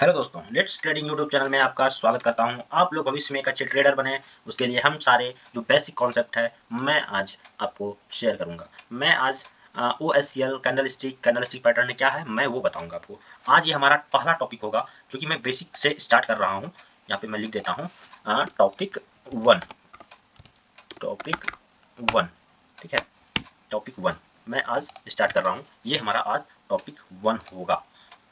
Hello दोस्तों, let's trading YouTube channel में आपका स्वागत करता हूं। आप लोग भविष्य में एक अच्छे ट्रेडर बने, उसके लिए हम सारे जो बेसिक कॉन्सेप्ट है मैं आज आपको शेयर करूंगा। मैं आज OSCL कैंडलस्टिक पैटर्न क्या है मैं वो बताऊंगा आपको। आज ये हमारा पहला टॉपिक होगा जो कि मैं बेसिक से स्टार्ट कर रहा हूँ। यहाँ पे मैं लिख देता हूँ टॉपिक वन। ठीक है, टॉपिक 1 मैं आज स्टार्ट कर रहा हूँ। ये हमारा आज टॉपिक 1 होगा।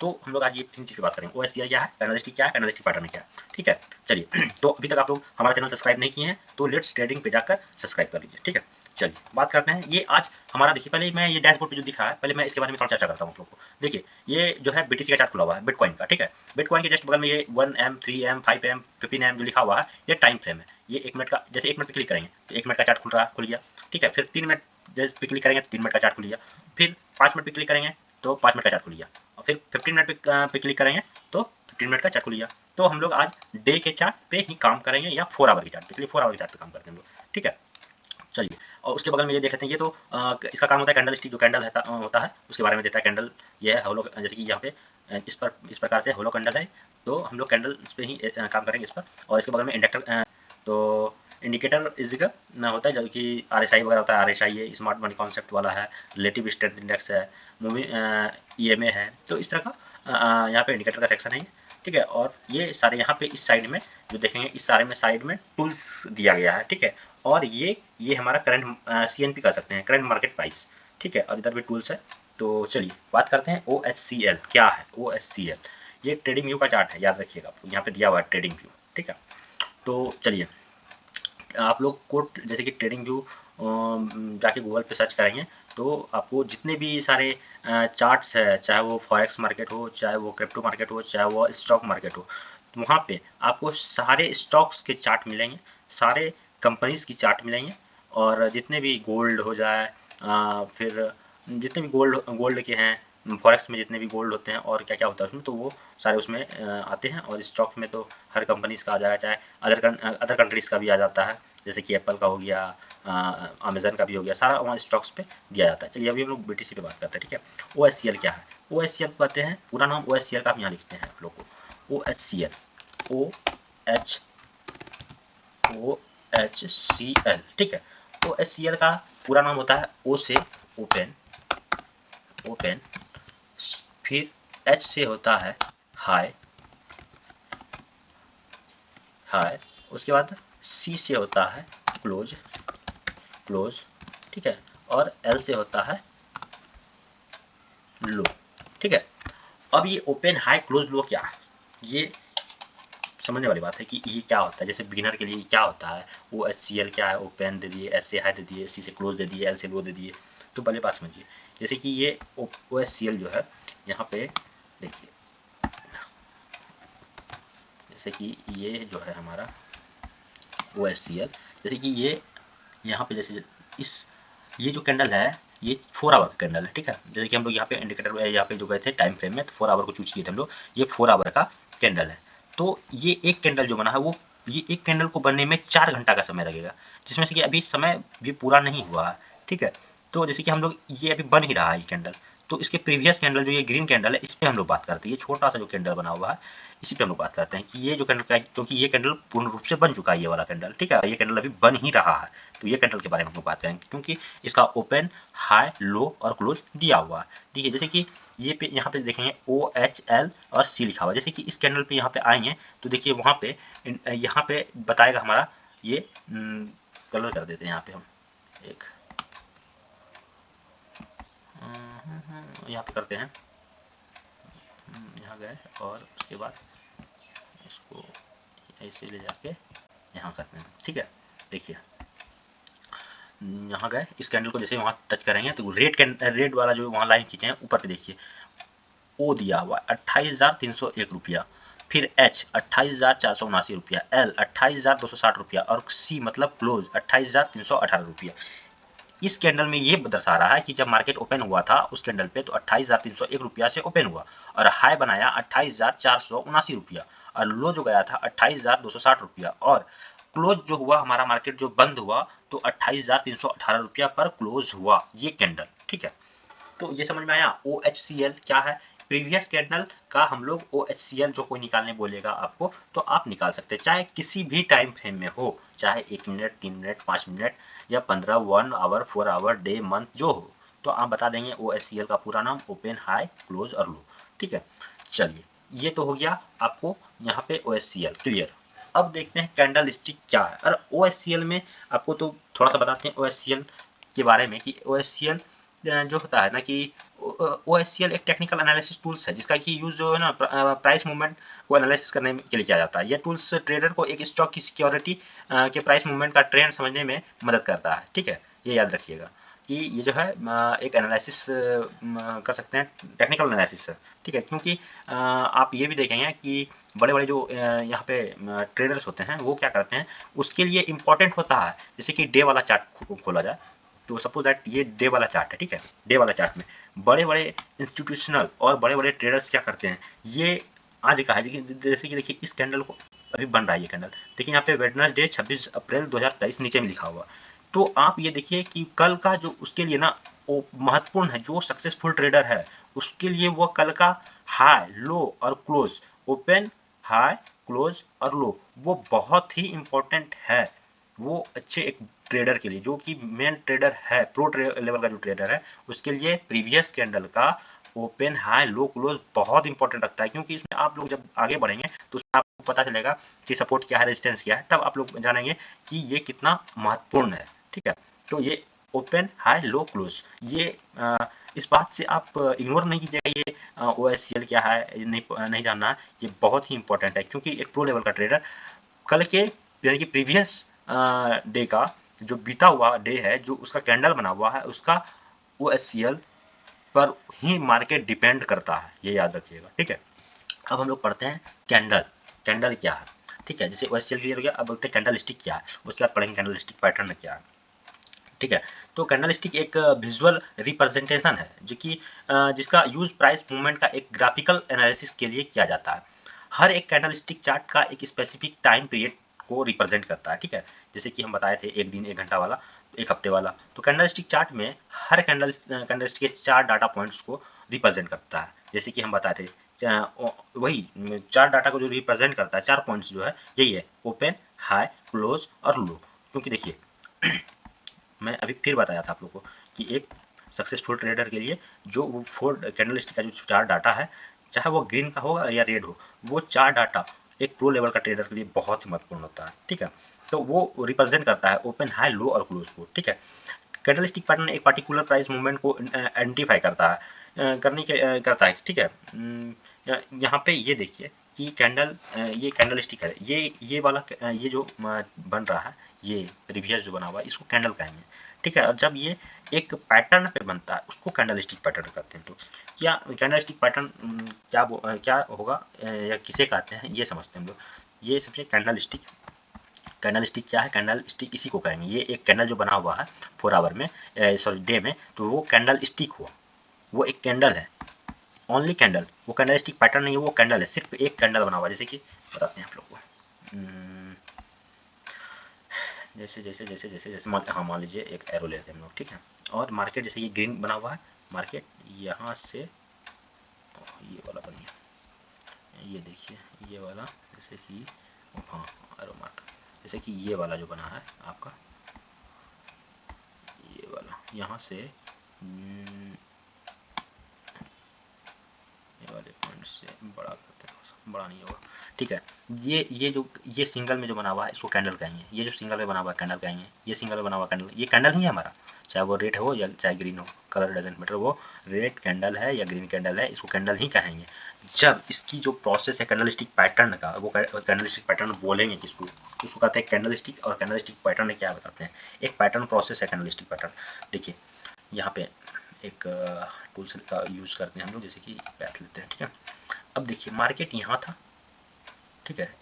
तो हम लोग आज ये 3 चीज़ की बात करेंगे। OSCI क्या है, कैंडलस्टिक क्या है, कैंडलस्टिक पैटर्न क्या है। ठीक है, चलिए तो अभी तक आप लोग हमारा चैनल सब्सक्राइब नहीं किए हैं तो लेट्स ट्रेडिंग पे जाकर सब्सक्राइब कर लीजिए। ठीक है, चलिए बात करते हैं। ये आज हमारा देखिए, पहले मैं ये डैशबोर्ड पे जो दिखा है पहले मैं इसके बारे में थोड़ा चर्चा करता हूँ आप लोगों को। देखिए ये जो है BTC का चार्ट खुला हुआ है, बिटकॉइन का। ठीक है, बिटकॉइन के जस्ट बगल में ये 1M 3M 5M 15M जो लिखा हुआ है ये टाइम फ्रेम है। ये 1 मिनट का, जैसे 1 मिनट पे क्लिक करेंगे तो 1 मिनट का चार्ट खुल गया। ठीक है, फिर 3 मिनट जैसे पे क्लिक करेंगे तो 3 मिनट का चार्ट खुल गया। फिर 5 मिनट पे क्लिक करेंगे तो 5 मिनट का चार्ट खुल गया। और फिर 15 मिनट पे क्लिक करेंगे तो 15 मिनट का चार्ट खुल गया। तो हम लोग आज डे के चार्ट पे ही काम करेंगे या 4 आवर के चार्ट पे, 4 आवर के चार्ट पे काम करते हैं हम लोग। ठीक है, चलिए। और उसके बगल में ये देखते हैं, ये तो इसका काम होता है कैंडल स्टिक, जो कैंडल होता है उसके बारे में देता है। कैंडल ये है होलो, जैसे कि यहाँ पे इस प्रकार से होलो कैंडल है। तो हम लोग कैंडल पे ही काम करेंगे इस पर। और इसके बगल में इंडक्टर, तो इंडिकेटर इज का होता है, जो कि RSI वगैरह होता है। RSI ये स्मार्ट मनी कॉन्सेप्ट वाला है, रिलेटिव स्ट्रेंथ इंडेक्स है, मूवी EMA है। तो इस तरह का यहाँ पे इंडिकेटर का सेक्शन है। ठीक है, और ये सारे यहाँ पे इस साइड में जो देखेंगे, इस सारे में साइड में टूल्स दिया गया है। ठीक है, और ये हमारा करंट CNP कर सकते हैं, करंट मार्केट प्राइस। ठीक है, और इधर भी टूल्स है। तो चलिए बात करते हैं OHCL क्या है। OHCL ये ट्रेडिंग व्यू का चार्ट है, याद रखिएगा, आपको यहाँ पे दिया हुआ है ट्रेडिंग व्यू। ठीक है, तो चलिए आप लोग को जैसे कि ट्रेडिंग व्यू जाके गूगल पे सर्च करेंगे तो आपको जितने भी सारे चार्ट्स है, चाहे वो फॉरेक्स मार्केट हो, चाहे वो क्रिप्टो मार्केट हो, चाहे वो स्टॉक मार्केट हो, तो वहाँ पे आपको सारे स्टॉक्स के चार्ट मिलेंगे, सारे कंपनीज की चार्ट मिलेंगे। और जितने भी गोल्ड हो जाए, फिर जितने भी गोल्ड के हैं, फॉरेक्स में जितने भी गोल्ड होते हैं और क्या क्या होता है उसमें, तो वो सारे उसमें आते हैं। और स्टॉक्स में तो हर कंपनीज का आ जाएगा, चाहे अदर कंट्रीज़ का भी आ जाता है, जैसे कि एप्पल का हो गया, अमेजन का भी हो गया, सारा वहाँ स्टॉक्स पे दिया जाता है। चलिए अभी हम लोग BTC पे बात करते हैं। ठीक है, OHCL क्या है। OHCL कहते हैं, पूरा नाम OHCL का आप यहाँ लिखते हैं आप लोग को। OHCL OHCL। ठीक है, OHCL का पूरा नाम होता है O से ओपन, फिर H से होता है हाई, उसके बाद C से होता है क्लोज। ठीक है, और L से होता है लो। ठीक है, अब ये ओपन हाई क्लोज लो क्या है, ये समझने वाली बात है कि ये क्या होता है। जैसे बिगिनर के लिए क्या होता है, OHCL क्या है, ओपन दे दिए, S से हाई दे दिए, C से क्लोज दे दिए, L से लो दे दिए। तो पहले बात समझिए, जैसे कि ये OHCL जो है यहाँ पे देखिए, जैसे कि ये जो है हमारा OHCL, जैसे कि ये यहाँ पे जैसे ये जो कैंडल है ये 4 आवर का कैंडल है। ठीक है, जैसे कि हम लोग यहाँ पे इंडिकेटर यहाँ पे जो गए थे टाइम फ्रेम में, तो 4 आवर को चूज किए थे हम लोग। ये 4 आवर का कैंडल है। तो ये एक कैंडल जो बना है वो, ये एक कैंडल को बनने में 4 घंटा का समय लगेगा, जिसमें से कि अभी समय भी पूरा नहीं हुआ है। ठीक है, तो जैसे कि हम लोग ये अभी बन ही रहा है ये कैंडल, तो इसके प्रीवियस कैंडल जो ये ग्रीन कैंडल है इस पर हम लोग बात करते हैं। ये छोटा सा जो कैंडल बना हुआ है इसी पे हम लोग बात करते हैं कि ये जो कैंडल का, क्योंकि ये कैंडल पूर्ण रूप से बन चुका है ये वाला कैंडल। ठीक है, ये कैंडल अभी बन ही रहा है, तो ये कैंडल के बारे में हम लोग बात करेंगे, क्योंकि इसका ओपन हाई लो और क्लोज दिया हुआ है। देखिए जैसे कि ये पे यहाँ पे देखेंगे OHL और C लिखा हुआ है। जैसे कि इस कैंडल पे यहाँ पे आएंगे तो देखिए वहाँ पे यहाँ पे बताएगा हमारा ये कलर कर देते हैं यहाँ पे हम एक यहाँ पे करते हैं, यहाँ गए और उसके बाद इसको ऐसे ले जाके यहाँ करते हैं। ठीक है, देखिए यहाँ गए, इस कैंडल को जैसे वहाँ टच करेंगे तो रेड वाला जो वहाँ लाइन खींचे हैं ऊपर पे देखिए O दिया हुआ 28,301 रुपया, फिर H 28,479 रुपया, L 28,260 रुपया और C मतलब क्लोज 28,318 रुपया। इस कैंडल में ये दर्शा रहा है कि जब मार्केट ओपन हुआ था उस कैंडल पे तो 28,301 रुपया से ओपन हुआ और हाई बनाया 28,479 रुपया, और लो जो गया था 28,260 रुपया, और क्लोज जो हुआ हमारा मार्केट जो बंद हुआ तो 28,318 रुपया पर क्लोज हुआ ये कैंडल। ठीक है, तो ये समझ में आया OHCL क्या है। प्रीवियस कैंडल का हम लोग OHCL जो कोई निकालने बोलेगा आपको तो आप निकाल सकते हैं, चाहे किसी भी टाइम फ्रेम में हो, चाहे 1 मिनट, 3 मिनट, 5 मिनट या 15, 1 आवर, 4 आवर, डे, मंथ जो हो, तो आप बता देंगे OHCL का पूरा नाम, ओपन, हाई, क्लोज और लो। ठीक है, चलिए ये तो हो गया आपको यहाँ पे OHCL क्लियर। अब देखते हैं कैंडल स्टिक क्या है। और OHCL में आपको तो थोड़ा सा बताते हैं OHCL के बारे में कि OHCL जो होता है ना कि OHCL एक टेक्निकल एनालिसिस टूल्स है जिसका कि यूज़ जो है ना प्राइस मूवमेंट को एनालिसिस करने के लिए किया जाता है। यह टूल्स ट्रेडर को एक स्टॉक की सिक्योरिटी के प्राइस मूवमेंट का ट्रेंड समझने में मदद करता है। ठीक है, ये याद रखिएगा कि ये जो है एक एनालिसिस कर सकते हैं, टेक्निकल एनालिसिस है। ठीक है, क्योंकि आप ये भी देखेंगे कि बड़े बड़े जो यहाँ पे ट्रेडर्स होते हैं वो क्या करते हैं, उसके लिए इम्पोर्टेंट होता है जैसे कि डे वाला चार्ट खोला जाए तो सपोज दैट ये डे वाला चार्ट है। ठीक है, डे वाला चार्ट में बड़े बड़े इंस्टीट्यूशनल और बड़े बड़े ट्रेडर्स क्या करते हैं, ये आज का है जैसे कि देखिए इस कैंडल को अभी बन रहा है ये कैंडल, देखिए यहाँ पे वेडनेसडे 26 अप्रैल 2023 नीचे में लिखा हुआ। तो आप ये देखिए कि कल का जो उसके लिए ना वो महत्वपूर्ण है, जो सक्सेसफुल ट्रेडर है उसके लिए वो कल का हाई, लो और क्लोज, ओपन, हाई, क्लोज और लो, वो बहुत ही इम्पोर्टेंट है। वो अच्छे एक ट्रेडर के लिए जो कि मेन ट्रेडर है, प्रो लेवल का जो ट्रेडर है, उसके लिए प्रीवियस कैंडल का ओपन, हाई, लो, क्लोज बहुत इंपॉर्टेंट रखता है, क्योंकि इसमें आप लोग जब आगे बढ़ेंगे तो उसमें आपको पता चलेगा कि सपोर्ट क्या है, रेजिस्टेंस क्या है, तब आप लोग जानेंगे कि ये कितना महत्वपूर्ण है। ठीक है, तो ये ओपन, हाई, लो, क्लोज, ये इस बात से आप इग्नोर नहीं कीजिएगा ये OHCL क्या है नहीं जानना है, ये बहुत ही इंपॉर्टेंट है, क्योंकि एक प्रो लेवल का ट्रेडर कल के यानी कि प्रीवियस डे का जो बीता हुआ डे है, जो उसका कैंडल बना हुआ है, उसका OHCL पर ही मार्केट डिपेंड करता है, ये याद रखिएगा। ठीक है, अब हम लोग पढ़ते हैं कैंडल। कैंडल क्या है? ठीक है, जैसे OHCL क्लियर हो गया, अब बोलते हैं कैंडल स्टिक क्या है, उसके बाद पढ़ेंगे कैंडल स्टिक पैटर्न क्या है। ठीक है, तो कैंडल स्टिक एक विजुअल रिप्रेजेंटेशन है जो कि जिसका यूज प्राइस मूवमेंट का एक ग्राफिकल एनालिसिस के लिए किया जाता है। हर एक कैंडल स्टिक चार्ट का एक स्पेसिफिक टाइम पीरियड को रिप्रेजेंट करता है। ठीक है, जैसे कि हम बताए थे एक दिन, एक घंटा वाला, एक हफ्ते वाला, तो कैंडल स्टिक चार्ट में हर कैंडल स्टिक के 4 डाटा पॉइंट्स को रिप्रेजेंट करता है। जैसे कि हम बताए थे वही 4 डाटा को जो रिप्रेजेंट करता है, 4 पॉइंट्स जो है यही है, ओपन, हाई, क्लोज और लो। क्योंकि देखिए मैं अभी फिर बताया था आप लोग को कि एक सक्सेसफुल ट्रेडर के लिए जो वो 4 कैंडल स्टिक का जो 4 डाटा है, चाहे वो ग्रीन का होगा या रेड हो, वो 4 डाटा एक प्रो लेवल का ट्रेडर के लिए बहुत ही महत्वपूर्ण होता है। ठीक है, तो वो रिप्रेजेंट करता है ओपन, हाई, लो और क्लोज को। ठीक है, कैंडल स्टिक पैटर्न एक पर्टिकुलर प्राइस मूवमेंट को आइडेंटिफाई करता है, करता है। ठीक है, यहाँ पे ये देखिए कि ये कैंडल स्टिक है, ये वाला ये जो बन रहा है, ये प्रीवियस जो बना हुआ है, इसको कैंडल कहेंगे। ठीक है, और जब ये एक पैटर्न पे बनता है उसको कैंडल स्टिक पैटर्न कहते हैं। तो क्या कैंडल स्टिक पैटर्न क्या होगा या किसे कहते हैं ये समझते हैं हम लोग। ये सबसे कैंडल स्टिक क्या है, कैंडल स्टिक इसी को कहेंगे। ये एक कैंडल जो बना हुआ है 4 आवर में, सॉरी डे में, तो वो कैंडल स्टिक हुआ, वो एक कैंडल है, ओनली कैंडल, वो कैंडल स्टिक पैटर्न नहीं है, वो कैंडल है, सिर्फ एक कैंडल बना हुआ है। जैसे कि बताते हैं आप लोग को, जैसे हाँ मान लीजिए एक एरो लेते हैं हम लोग। ठीक है, और मार्केट जैसे ये ग्रीन बना हुआ है, मार्केट यहाँ से ये वाला बन गया, ये देखिए ये वाला, जैसे कि हाँ एरो मार्क, जैसे कि ये वाला जो बना है आपका, ये वाला यहाँ से ये वाले पॉइंट से बड़ा करते हैं, बड़ा नहीं होगा। ठीक है, ये सिंगल में जो बना हुआ है इसको कैंडल कहेंगे, ये जो सिंगल में बना हुआ है कैंडल कहेंगे, ये सिंगल में बना हुआ कैंडल, ये कैंडल ही है हमारा, चाहे वो रेड हो या चाहे ग्रीन हो, कलर डजेंट मैटर, वो रेड कैंडल है या ग्रीन कैंडल है, इसको कैंडल ही कहेंगे। जब इसकी जो प्रोसेस है कैंडल स्टिक पैटर्न का, वो कैंडल स्टिक पैटर्न बोलेंगे किसको, उसको कहते हैं कैंडल स्टिक। और कैंडल स्टिक पैटर्न क्या बताते हैं, एक पैटर्न प्रोसेस है कैंडल स्टिक पैटर्न। देखिए यहाँ पे एक टूल्स का यूज़ करते हैं हम लोग, जैसे कि पैथ लेते हैं। ठीक है, अब देखिए मार्केट यहाँ था, ठीक है,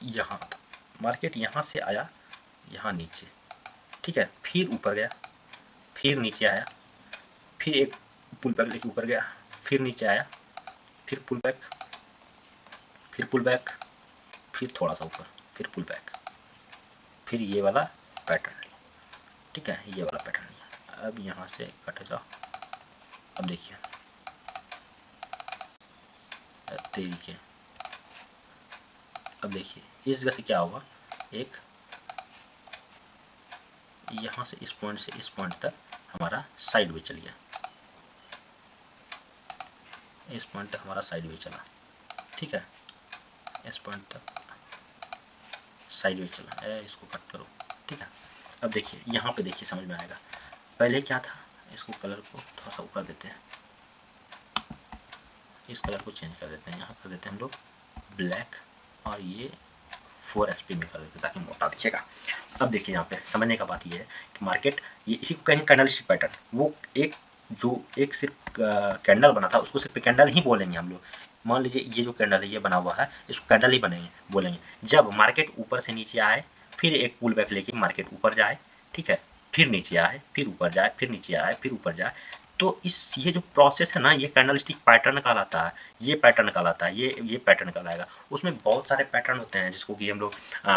यहाँ था मार्केट, यहाँ से आया यहाँ नीचे, ठीक है, फिर ऊपर गया, फिर नीचे आया, फिर एक पुल बैक लेके ऊपर गया, फिर नीचे आया, फिर पुल बैक, फिर पुल बैक, फिर थोड़ा सा ऊपर, फिर पुल बैक, फिर ये वाला पैटर्न। ठीक है, ये वाला पैटर्न। अब यहाँ से कट जाओ, अब देखिए देखिए अब देखिए इस जगह से क्या होगा, एक यहाँ से इस पॉइंट तक हमारा साइड वे चल गया, इस पॉइंट तक हमारा साइड वे चला, ठीक है, इस पॉइंट तक साइड वे चला, इसको कट करो, ठीक है। अब देखिए यहाँ पे देखिए समझ में आएगा, पहले क्या था, इसको कलर को थोड़ा सा ऊपर देते हैं, इस कलर को चेंज कर देते हैं, यहाँ कर देते हैं हम लोग ब्लैक, और ये 4SP में कर देते हैं ताकि मोटा दिखेगा। अब देखिए यहाँ पे समझने का बात ये है कि मार्केट, ये इसी को कहेंगे कैंडलस्टिक पैटर्न, वो एक जो एक सिर्फ कैंडल बना था उसको सिर्फ कैंडल ही बोलेंगे हम लोग। मान लीजिए ये जो कैंडल है ये बना हुआ है, इसको कैंडल ही बनेंगे बोलेंगे। जब मार्केट ऊपर से नीचे आए, फिर एक पुल बैक लेके मार्केट ऊपर जाए, ठीक है, फिर नीचे आए, फिर ऊपर जाए, फिर नीचे आए, फिर ऊपर जाए, तो ये जो प्रोसेस है ना, ये कैंडलस्टिक पैटर्न कहलाता है, ये पैटर्न कहलाता है, ये पैटर्न कहलाएगा। उसमें बहुत सारे पैटर्न होते हैं जिसको कि हम लोग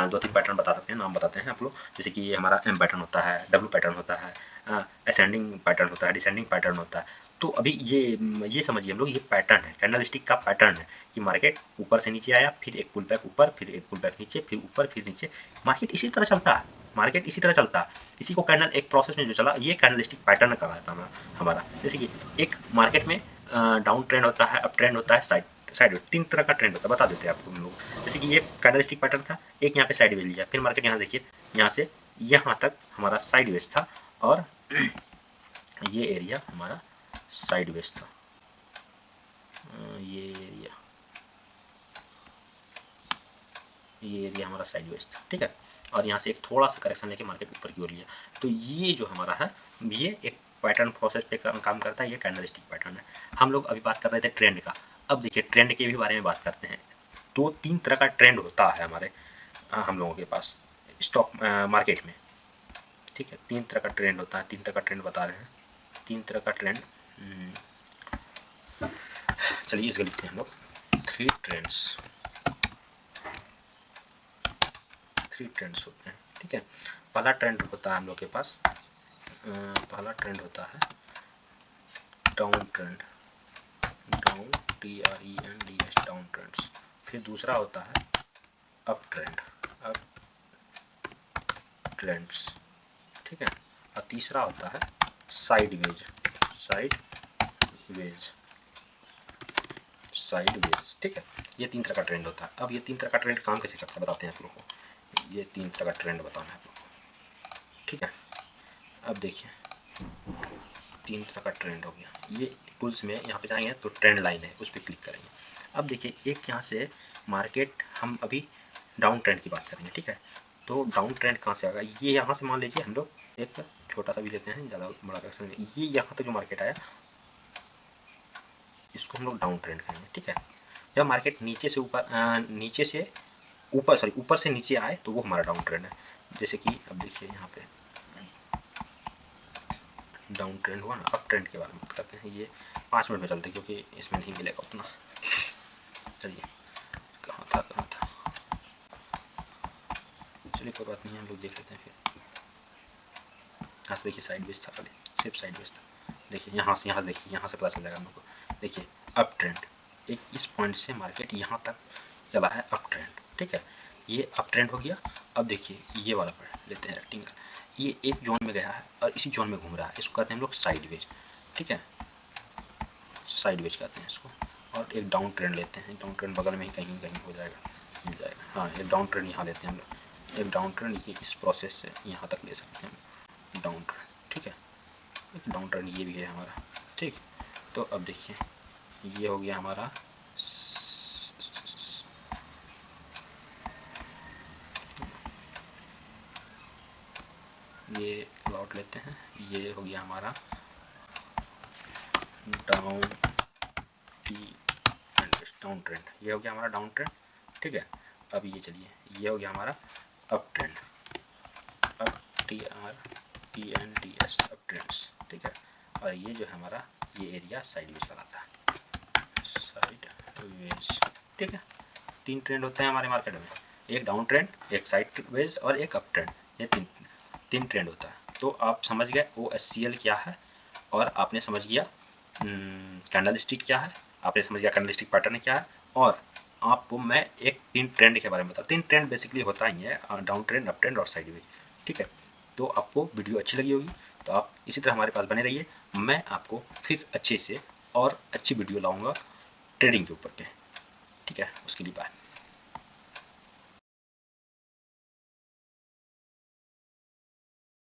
2-3 पैटर्न बता सकते हैं, नाम बताते हैं आप लोग। जैसे कि ये हमारा M पैटर्न होता है, W पैटर्न होता है, असेंडिंग पैटर्न होता है, डिसेंडिंग पैटर्न होता है। तो अभी ये समझिए हम लोग, ये पैटर्न है, कैंडलस्टिक का पैटर्न है कि मार्केट ऊपर से नीचे आया, फिर एक पुल बैक ऊपर, फिर एक पुल बैक नीचे, फिर ऊपर, फिर नीचे, मार्केट इसी तरह चलता है, मार्केट इसी तरह चलता है। इसी को कैंडल एक प्रोसेस में जो चला, ये कैंडलस्टिक पैटर्न कहलाता है हमारा। जैसे कि एक मार्केट में डाउन ट्रेंड होता है, अप ट्रेंड होता है, साइड वे, 3 तरह का ट्रेंड होता है, बता देते हैं आपको हम लोग। जैसे कि ये कैंडलस्टिक पैटर्न था, एक यहाँ पे साइड वे लिया, फिर मार्केट यहाँ देखिए, यहाँ से यहाँ तक हमारा साइड वेज था, और ये एरिया हमारा साइड वेज था, ये एरिया हमारा साइड वेज था, ठीक है। और यहाँ से एक थोड़ा सा करेक्शन लेके मार्केट ऊपर की ओर लिया। तो ये जो हमारा है, ये एक पैटर्न प्रोसेस पे काम करता है, ये कैंडलस्टिक पैटर्न है। हम लोग अभी बात कर रहे थे ट्रेंड का, अब देखिए ट्रेंड के भी बारे में बात करते हैं। तो 3 तरह का ट्रेंड होता है हमारे हम लोगों के पास स्टॉक मार्केट में, ठीक है। 3 तरह का ट्रेंड होता है, 3 तरह का ट्रेंड बता रहे हैं, 3 तरह का ट्रेंड। चलिए इसको लिखते हैं हम लोग, 3 ट्रेंड्स होते हैं, ठीक है। पहला ट्रेंड होता है हम लोग के पास, पहला ट्रेंड होता है down trend, down TRENDS, down trends. फिर दूसरा होता है अप ट्रेंड, अप ट्रेंड्स, ठीक है। और तीसरा होता है साइड वेज, ठीक है। ये 3 तरह का ट्रेंड होता है। अब ये 3 तरह का ट्रेंड काम कैसे करता है बताते हैं आप लोगों को। ये 3 तरह का ट्रेंड बताना है आप लोगों को, ठीक है। अब देखिए 3 तरह का ट्रेंड हो गया। ये टूल्स में यहाँ पे जाएंगे तो ट्रेंड लाइन है, उस पर क्लिक करेंगे। अब देखिए एक यहाँ से मार्केट, हम अभी डाउन ट्रेंड की बात करेंगे, ठीक है। तो डाउन ट्रेंड कहाँ से आएगा, ये यहाँ से मान लीजिए हम लोग एक छोटा सा भी लेते हैं, ज़्यादा बड़ा करेक्शन, ये यहाँ तक जो मार्केट आया इसको हम लोग डाउन ट्रेंड करेंगे, ठीक है। जब मार्केट नीचे से ऊपर से नीचे आए तो वो हमारा डाउन ट्रेंड है। जैसे कि अब देखिए यहाँ पे डाउन ट्रेंड हुआ ना। अप ट्रेंड के बारे में बात करते हैं, ये 5 मिनट में चलते हैं क्योंकि इसमें नहीं मिलेगा उतना। चलिए कहाँ था, चलिए कोई बात नहीं, हम लोग देख लेते हैं। फिर यहाँ से देखिए साइड वेज था, खाली सिर्फ साइड वेज था। देखिए यहाँ से देखिए, यहाँ से पता चल जाएगा हम लोग को। देखिए अप ट्रेंड, एक इस पॉइंट से मार्केट यहाँ तक चला है अप ट्रेंड, ठीक है। ये अप ट्रेंड हो गया। अब देखिए ये वाला पॉइंट लेते हैं रेक्टेंगल, ये एक जोन में गया है और इसी जोन में घूम रहा है, इसको कहते हैं हम लोग साइड वेज, ठीक है, साइड वेज कहते हैं इसको। और एक डाउन ट्रेंड लेते हैं, डाउन ट्रेंड बगल में ही कहीं हो जाएगा, मिल जाएगा। हाँ एक डाउन ट्रेंड यहाँ लेते हैं हम लोग, एक डाउन ट्रेंड ये इस प्रोसेस से यहाँ तक ले सकते हैं डाउन ट्रेंड, ठीक है। एक डाउन ट्रेंड ये भी है हमारा, ठीक। तो अब देखिए ये हो गया हमारा ये प्लॉट लेते हैं, ये हो गया हमारा डाउन ट्रेंड, ये हो गया हमारा डाउन ट्रेंड, ठीक है। अब ये चलिए ये हो गया हमारा up trend, up TRENDS, up trends, ठीक है। और ये जो है हमारा ये एरिया साइड वेज कहलाता है, साइड वेज, ठीक है। 3 ट्रेंड होते हैं हमारे मार्केट में, एक डाउन ट्रेंड, एक साइड वेज और एक अप ट्रेंड, ये तीन ट्रेंड होता है। तो आप समझ गए OSCL क्या है, और आपने समझ गया कैंडलस्टिक क्या है, आपने समझ गया कैंडलस्टिक पैटर्न क्या है। और आपको मैं एक 3 ट्रेंड के बारे में बता, 3 ट्रेंड बेसिकली होता ही है, डाउन ट्रेंड, अप ट्रेंड और साइडवेज। ठीक है, तो आपको वीडियो अच्छी लगी होगी तो आप इसी तरह हमारे पास बने रहिए। मैं आपको फिर अच्छे से और अच्छी वीडियो लाऊंगा ट्रेडिंग के ऊपर के। ठीक है, उसके लिए बाय।